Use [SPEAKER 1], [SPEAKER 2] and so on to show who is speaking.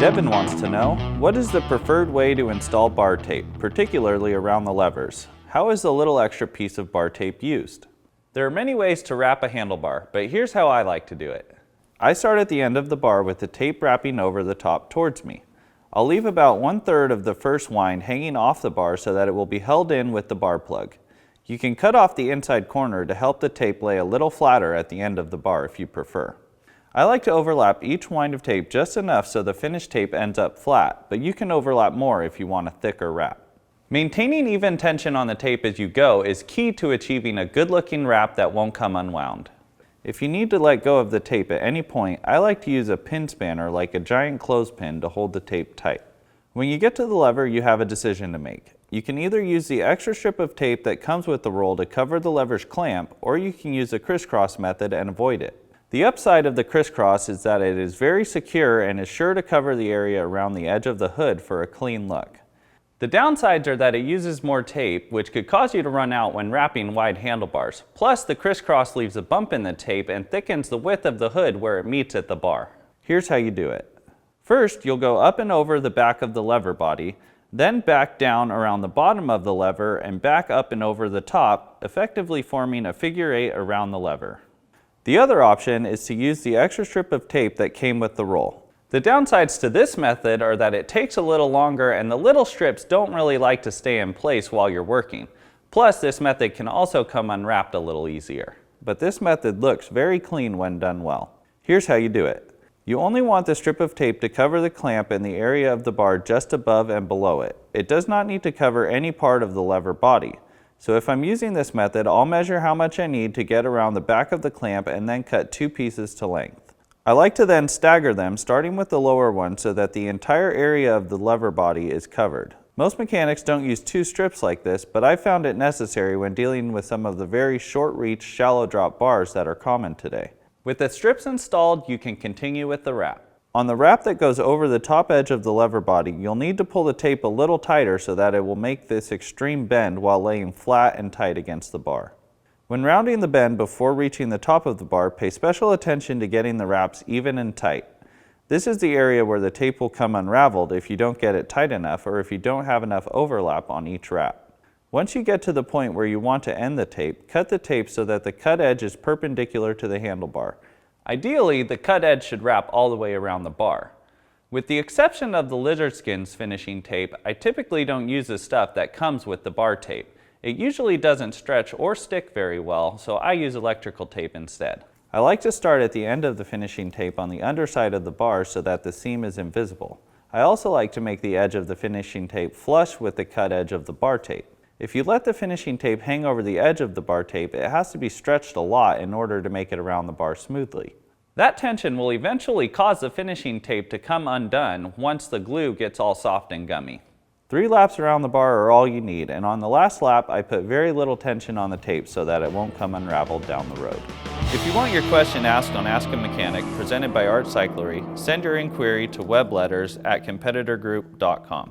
[SPEAKER 1] Devin wants to know, what is the preferred way to install bar tape, particularly around the levers? How is the little extra piece of bar tape used? There are many ways to wrap a handlebar, but here's how I like to do it. I start at the end of the bar with the tape wrapping over the top towards me. I'll leave about 1/3 of the first wind hanging off the bar so that it will be held in with the bar plug. You can cut off the inside corner to help the tape lay a little flatter at the end of the bar if you prefer. I like to overlap each wind of tape just enough so the finished tape ends up flat, but you can overlap more if you want a thicker wrap. Maintaining even tension on the tape as you go is key to achieving a good-looking wrap that won't come unwound. If you need to let go of the tape at any point, I like to use a pin spanner like a giant clothespin to hold the tape tight. When you get to the lever, you have a decision to make. You can either use the extra strip of tape that comes with the roll to cover the lever's clamp, or you can use the crisscross method and avoid it. The upside of the crisscross is that it is very secure and is sure to cover the area around the edge of the hood for a clean look. The downsides are that it uses more tape, which could cause you to run out when wrapping wide handlebars. Plus, the crisscross leaves a bump in the tape and thickens the width of the hood where it meets at the bar. Here's how you do it. First, you'll go up and over the back of the lever body, then back down around the bottom of the lever and back up and over the top, effectively forming a figure 8 around the lever. The other option is to use the extra strip of tape that came with the roll. The downsides to this method are that it takes a little longer and the little strips don't really like to stay in place while you're working. Plus, this method can also come unwrapped a little easier. But this method looks very clean when done well. Here's how you do it. You only want the strip of tape to cover the clamp in the area of the bar just above and below it. It does not need to cover any part of the lever body. So if I'm using this method, I'll measure how much I need to get around the back of the clamp and then cut 2 pieces to length. I like to then stagger them, starting with the lower one so that the entire area of the lever body is covered. Most mechanics don't use 2 strips like this, but I found it necessary when dealing with some of the very short reach, shallow drop bars that are common today. With the strips installed, you can continue with the wrap. On the wrap that goes over the top edge of the lever body, you'll need to pull the tape a little tighter so that it will make this extreme bend while laying flat and tight against the bar. When rounding the bend before reaching the top of the bar, pay special attention to getting the wraps even and tight. This is the area where the tape will come unraveled if you don't get it tight enough or if you don't have enough overlap on each wrap. Once you get to the point where you want to end the tape, cut the tape so that the cut edge is perpendicular to the handlebar. Ideally, the cut edge should wrap all the way around the bar. With the exception of the lizard skins finishing tape, I typically don't use the stuff that comes with the bar tape. It usually doesn't stretch or stick very well, so I use electrical tape instead. I like to start at the end of the finishing tape on the underside of the bar so that the seam is invisible. I also like to make the edge of the finishing tape flush with the cut edge of the bar tape. If you let the finishing tape hang over the edge of the bar tape, it has to be stretched a lot in order to make it around the bar smoothly. That tension will eventually cause the finishing tape to come undone once the glue gets all soft and gummy. 3 laps around the bar are all you need, and on the last lap I put very little tension on the tape so that it won't come unraveled down the road. If you want your question asked on Ask a Mechanic, presented by Cyclery, send your inquiry to webletters@competitorgroup.com.